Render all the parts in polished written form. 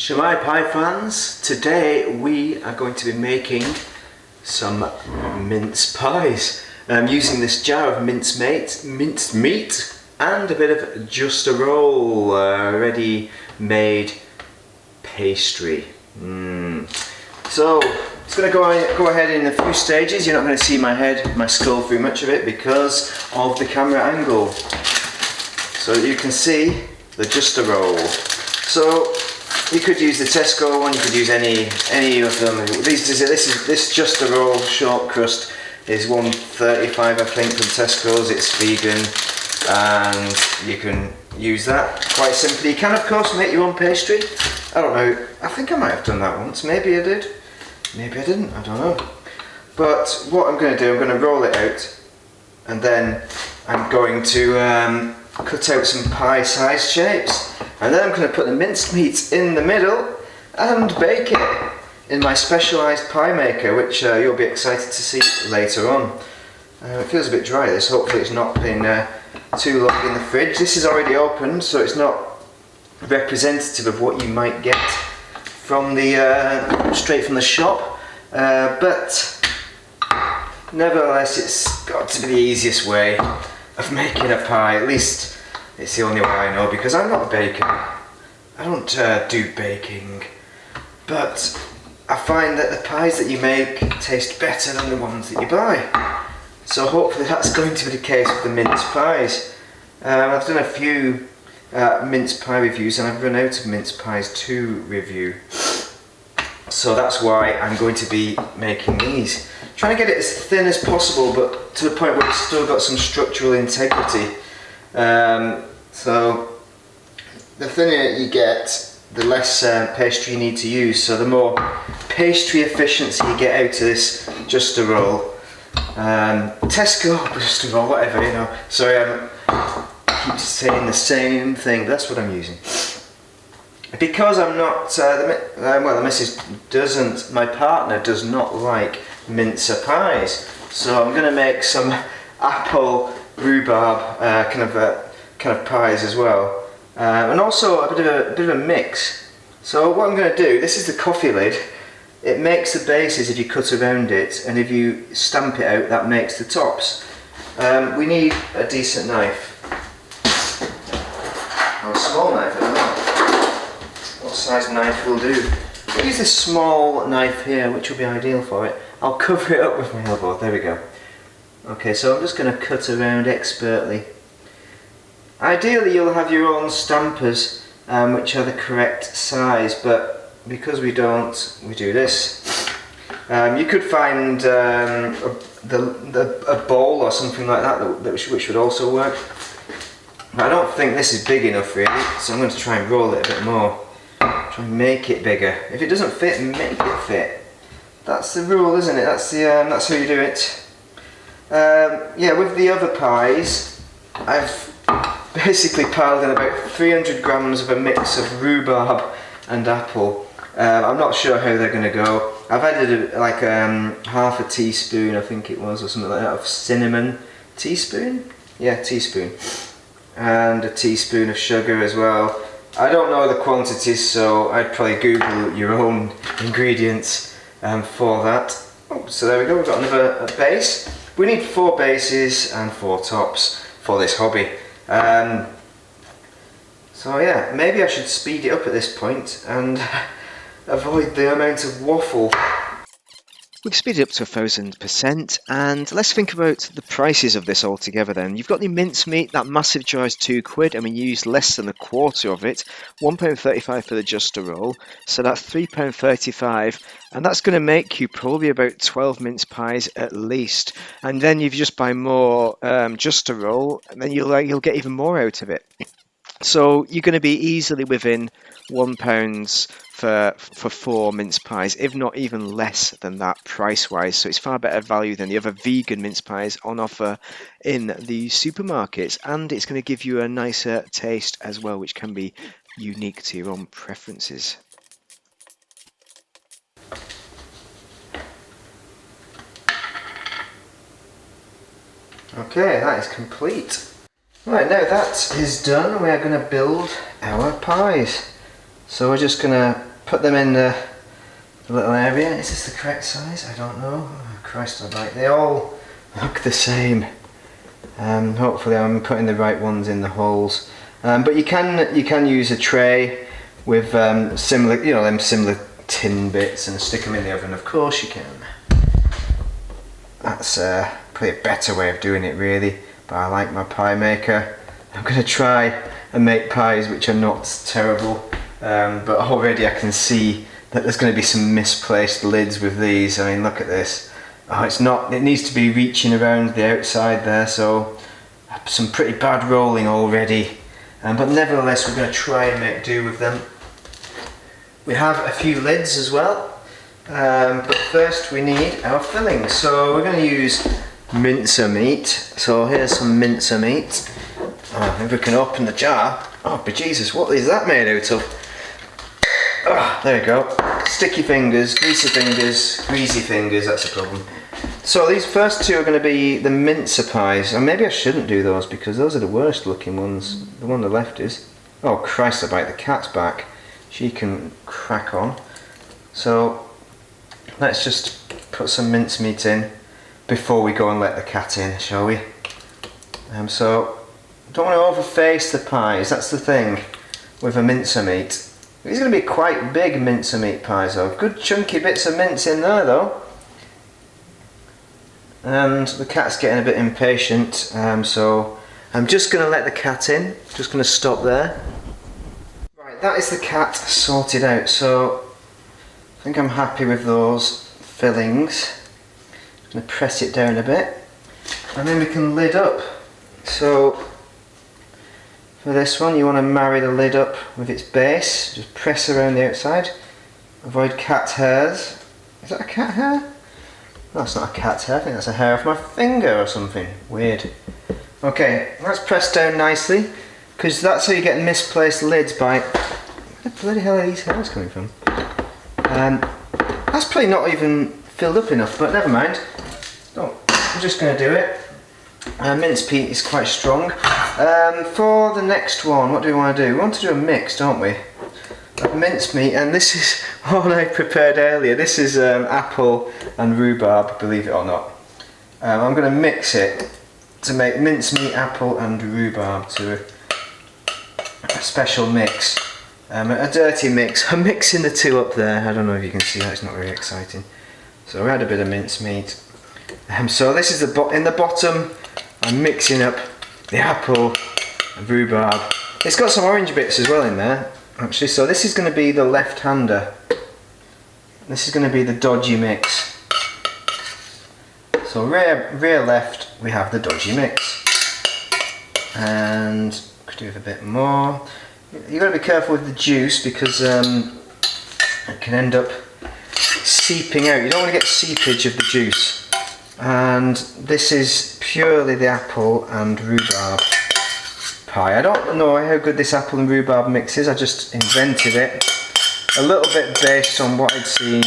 Shamai Pie fans, today we are going to be making some mince pies. I'm using this jar of minced meat and a bit of just-rol ready-made pastry. So it's going to go ahead in a few stages. You're not going to see my skull through much of it because of the camera angle. So that you can see the just-rol. So you could use the Tesco one, you could use any of them. This just-rol short crust is $1.35 I think from Tesco's. It's vegan and you can use that quite simply. You can of course make your own pastry. I don't know, I think I might have done that once. Maybe I did, maybe I didn't, I don't know. But what I'm going to do, I'm going to roll it out and then I'm going to cut out some pie-sized shapes. And then I'm going to put the minced meat in the middle and bake it in my specialised pie maker, which you'll be excited to see later on. It feels a bit dry this, hopefully it's not been too long in the fridge. This is already opened, so it's not representative of what you might get from the straight from the shop, but nevertheless it's got to be the easiest way of making a pie. At least it's the only way I know, because I'm not a baker. I don't do baking, but I find that the pies that you make taste better than the ones that you buy. So hopefully that's going to be the case with the mince pies. I've done a few mince pie reviews and I've run out of mince pies to review. So that's why I'm going to be making these. Trying to get it as thin as possible, but to the point where it's still got some structural integrity. So the thinner you get, the less pastry you need to use. So the more pastry efficiency you get out of this just-rol, Tesco just-rol, whatever, you know. Sorry, I keep saying the same thing. But that's what I'm using. Because I'm not, the missus doesn't, my partner does not like mince pies, so I'm going to make some apple rhubarb kind of pies as well, and also a bit of a mix. So what I'm going to do, this is the coffee lid. It makes the bases if you cut around it, and if you stamp it out, that makes the tops. We need a decent knife, or a small knife, I don't know. What size knife will do? I'll use this small knife here, which will be ideal for it. I'll cover it up with my elbow, there we go. Okay, so I'm just going to cut around expertly. Ideally you'll have your own stampers, which are the correct size, but because we don't, we do this. You could find a bowl or something like that, which would also work. But I don't think this is big enough really, so I'm going to try and roll it a bit more. Try and make it bigger. If it doesn't fit, make it fit. That's the rule, isn't it? That's how you do it. Yeah, with the other pies, I've basically piled in about 300 grams of a mix of rhubarb and apple. I'm not sure how they're going to go. I've added half a teaspoon, I think it was, or something like that, of cinnamon. Teaspoon? Yeah, teaspoon. And a teaspoon of sugar as well. I don't know the quantities, so I'd probably Google your own ingredients for that. Oh, so there we go, we've got another base. We need 4 bases and 4 tops for this hobby. So yeah, maybe I should speed it up at this point and avoid the amount of waffle. We've speeded up to 1000%, and let's think about the prices of this altogether then. You've got the mincemeat, that massive jar is £2, and we used less than a quarter of it. £1.35 for the just-rol, so that's £3.35, and that's going to make you probably about 12 mince pies at least. And then if you just buy more just-rol, then you'll get even more out of it. So you're going to be easily within £1 for 4 mince pies, if not even less than that price-wise. So it's far better value than the other vegan mince pies on offer in the supermarkets, and it's going to give you a nicer taste as well, which can be unique to your own preferences. Okay, that is complete. Right, now that is done, we are going to build our pies. So we're just going to put them in the little area. Is this the correct size? I don't know. Oh, Christ almighty, they all look the same. Hopefully I'm putting the right ones in the holes. But you can use a tray with similar, you know, them similar tin bits and stick them in the oven. Of course you can. That's probably a better way of doing it, really. But I like my pie maker. I'm going to try and make pies which are not terrible. But already I can see that there's going to be some misplaced lids with these. I mean, look at this. Oh, it's not. It needs to be reaching around the outside there. So some pretty bad rolling already. But nevertheless, we're going to try and make do with them. We have a few lids as well. But first we need our filling. So we're going to use mincer meat. So here's some mincer meat. If we can open the jar. Oh, but Jesus, what is that made out of? Oh, there we go. Sticky fingers, greasy fingers, that's a problem. So these first two are going to be the mincer pies. And maybe I shouldn't do those because those are the worst looking ones. The one on the left is. Oh Christ, I bite, the cat's back. She can crack on. So let's just put some mincemeat in before we go and let the cat in, shall we? So don't want to overface the pies, that's the thing with a mincer meat. These are going to be quite big mincer meat pies though. Good chunky bits of mince in there though. And the cat's getting a bit impatient, so I'm just going to let the cat in. Just going to stop there. Right, that is the cat sorted out, so I think I'm happy with those fillings. I'm going to press it down a bit and then we can lid up. So for this one you want to marry the lid up with its base, just press around the outside, avoid cat hairs. Is that a cat hair? No, that's not a cat's hair, I think that's a hair off my finger or something. Weird. Okay, let's press down nicely, because that's how you get misplaced lids by... Where the bloody hell are these hairs coming from? That's probably not even filled up enough, but never mind. I'm just going to do it. Mince meat is quite strong. For the next one, what do we want to do? We want to do a mix, don't we? Of mincemeat, and this is what I prepared earlier. This is apple and rhubarb, believe it or not. I'm going to mix it to make mincemeat, apple and rhubarb to a special mix. A dirty mix. I'm mixing the two up there. I don't know if you can see that, it's not very exciting. So we had a bit of mincemeat. So this is in the bottom. I'm mixing up the apple and rhubarb. It's got some orange bits as well in there. Actually, so this is going to be the left-hander. This is going to be the dodgy mix. So rear left, we have the dodgy mix. And could do with a bit more. You've got to be careful with the juice because it can end up seeping out. You don't want to get seepage of the juice. And this is purely the apple and rhubarb pie. I don't know how good this apple and rhubarb mix is, I just invented it a little bit based on what I'd seen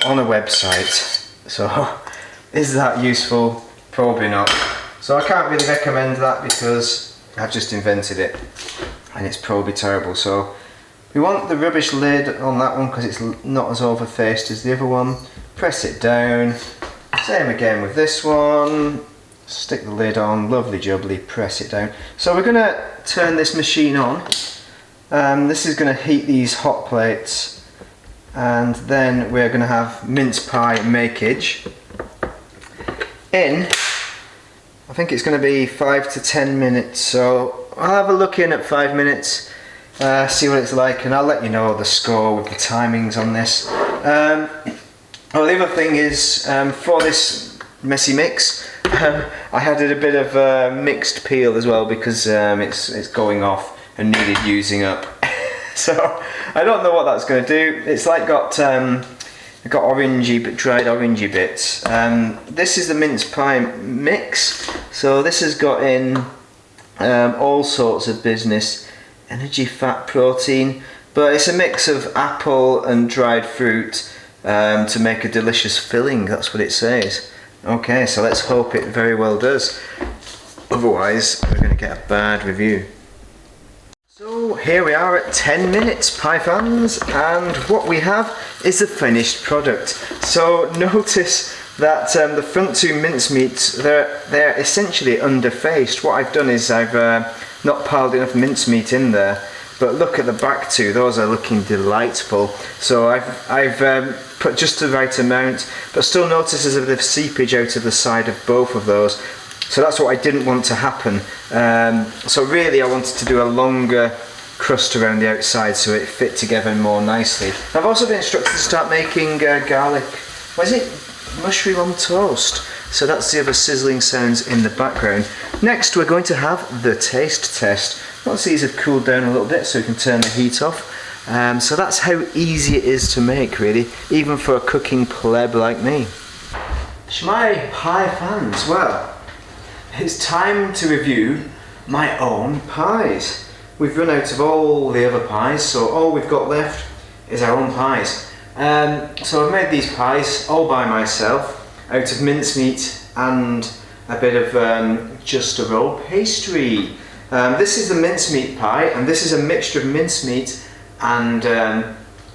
on a website. So is that useful? Probably not. So I can't really recommend that because I've just invented it and it's probably terrible. So we want the rubbish lid on that one because it's not as overfaced as the other one. Press it down. Same again with this one. Stick the lid on, lovely jubbly, press it down. So we're going to turn this machine on. This is going to heat these hot plates and then we're going to have mince pie makeage in, I think it's going to be 5 to 10 minutes, so I'll have a look in at 5 minutes, see what it's like, and I'll let you know the score with the timings on this. Oh, the other thing is, for this messy mix, I added a bit of mixed peel as well because it's going off and needed using up. So I don't know what that's going to do. It's like got orangey, but dried orangey bits. This is the mince pie mix. So this has got in all sorts of business, energy, fat, protein, but it's a mix of apple and dried fruit to make a delicious filling. That's what it says. Okay, so let's hope it very well does. Otherwise, we're going to get a bad review. So So here we are at 10 minutes, pie fans, and what we have is the finished product. So notice that the front two mincemeats, they're essentially underfaced. What I've done is I've not piled enough mincemeat in there, but look at the back two, those are looking delightful. So I've put just the right amount, but still notice there's a bit of seepage out of the side of both of those. So that's what I didn't want to happen. So really I wanted to do a longer crust around the outside so it fit together more nicely. I've also been instructed to start making garlic, what is it? Mushroom on toast. So that's the other sizzling sounds in the background. Next we're going to have the taste test. Once these have cooled down a little bit so we can turn the heat off. So that's how easy it is to make really, even for a cooking pleb like me. Shmai pie fans, well, it's time to review my own pies. We've run out of all the other pies, so all we've got left is our own pies. So I've made these pies all by myself out of mincemeat and a bit of just-rol pastry. This is the mincemeat pie, and this is a mixture of mincemeat and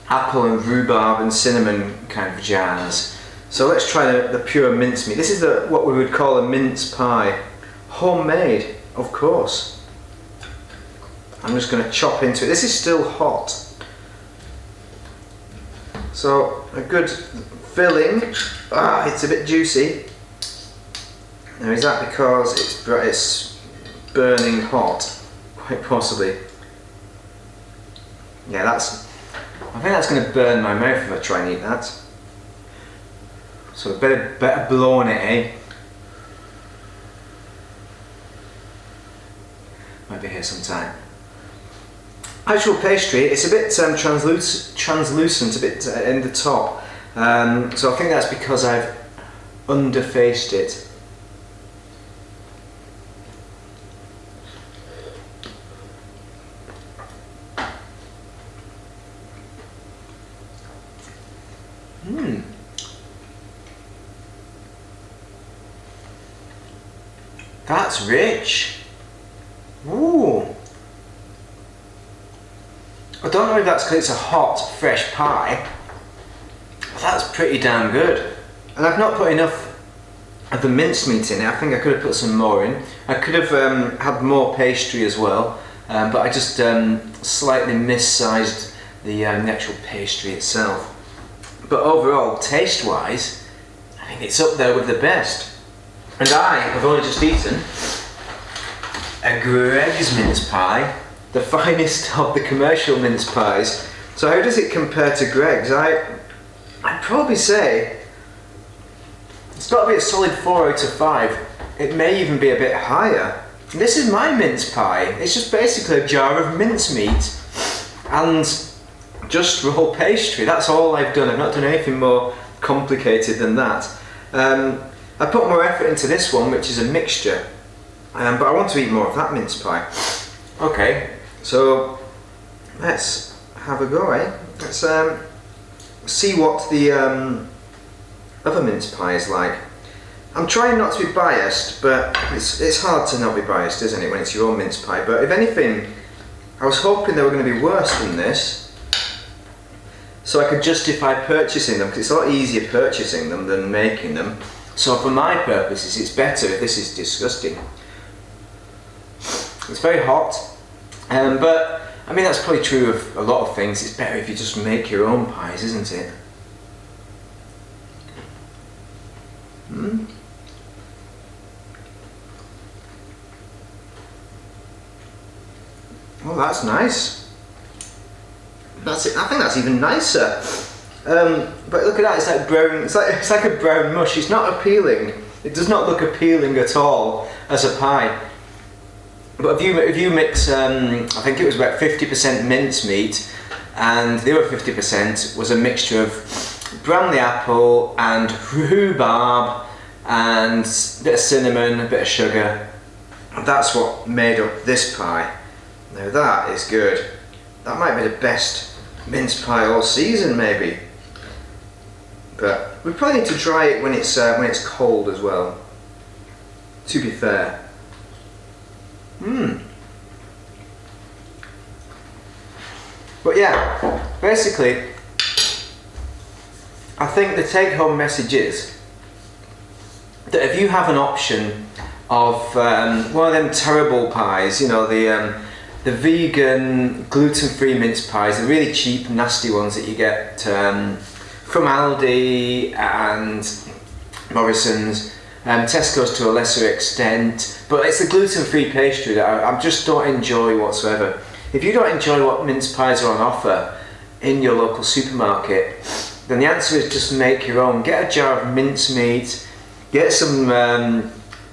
apple and rhubarb and cinnamon kind of jars. So let's try the pure mincemeat. This is what we would call a mince pie. Homemade, of course. I'm just going to chop into it. This is still hot. So a good filling. It's a bit juicy. Now is that because it's burning hot? Quite possibly. Yeah, I think that's going to burn my mouth if I try and eat that. So better blowing it, eh? Might be here sometime. Actual pastry, it's a bit translucent, a bit in the top. So I think that's because I've underfaced it. That's rich. Ooh. I don't know if that's because it's a hot, fresh pie, but that's pretty damn good. And I've not put enough of the mincemeat in it. I think I could have put some more in. I could have had more pastry as well, but I just slightly missized the actual pastry itself. But overall, taste-wise, I think it's up there with the best. And I have only just eaten a Greg's mince pie, the finest of the commercial mince pies. So how does it compare to Greg's? I'd probably say it's got to be a solid 4 out of 5. It may even be a bit higher. This is my mince pie. It's just basically a jar of mincemeat and just-rol pastry. That's all I've done. I've not done anything more complicated than that. I put more effort into this one, which is a mixture, but I want to eat more of that mince pie. Okay, so let's have a go, eh? Let's see what the other mince pie is like. I'm trying not to be biased, but it's hard to not be biased, isn't it, when it's your own mince pie? But if anything, I was hoping they were going to be worse than this, so I could justify purchasing them, because it's a lot easier purchasing them than making them. So for my purposes, it's better if this is disgusting. It's very hot, but I mean that's probably true of a lot of things. It's better if you just make your own pies, isn't it? Oh, that's nice. That's it. I think that's even nicer. But look at that, it's like brown, it's like a brown mush. It's not appealing. It does not look appealing at all as a pie. But if you mix, I think it was about 50% mincemeat, and the other 50% was a mixture of brandy apple and rhubarb and a bit of cinnamon, a bit of sugar. That's what made up this pie. Now that is good. That might be the best mince pie all season, maybe. But we probably need to try it when it's cold as well, to be fair. But yeah, basically, I think the take-home message is that if you have an option of one of them terrible pies, you know, the vegan gluten-free mince pies, the really cheap, nasty ones that you get from Aldi and Morrison's, Tesco's to a lesser extent, but it's the gluten-free pastry that I just don't enjoy whatsoever. If you don't enjoy what mince pies are on offer in your local supermarket, then the answer is just make your own. Get a jar of mince meat, get some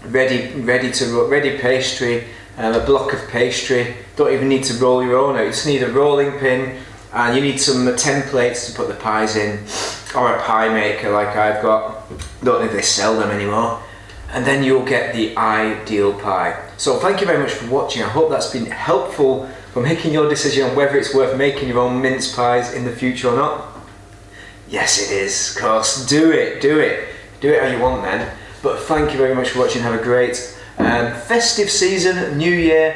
ready pastry, a block of pastry. Don't even need to roll your own out. You just need a rolling pin, and you need some templates to put the pies in, or a pie maker like I've got. Don't know if they sell them anymore. And then you'll get the ideal pie. So thank you very much for watching. I hope that's been helpful for making your decision on whether it's worth making your own mince pies in the future or not. Yes, it is, of course. Do it how you want then. But thank you very much for watching. Have a great festive season, New Year.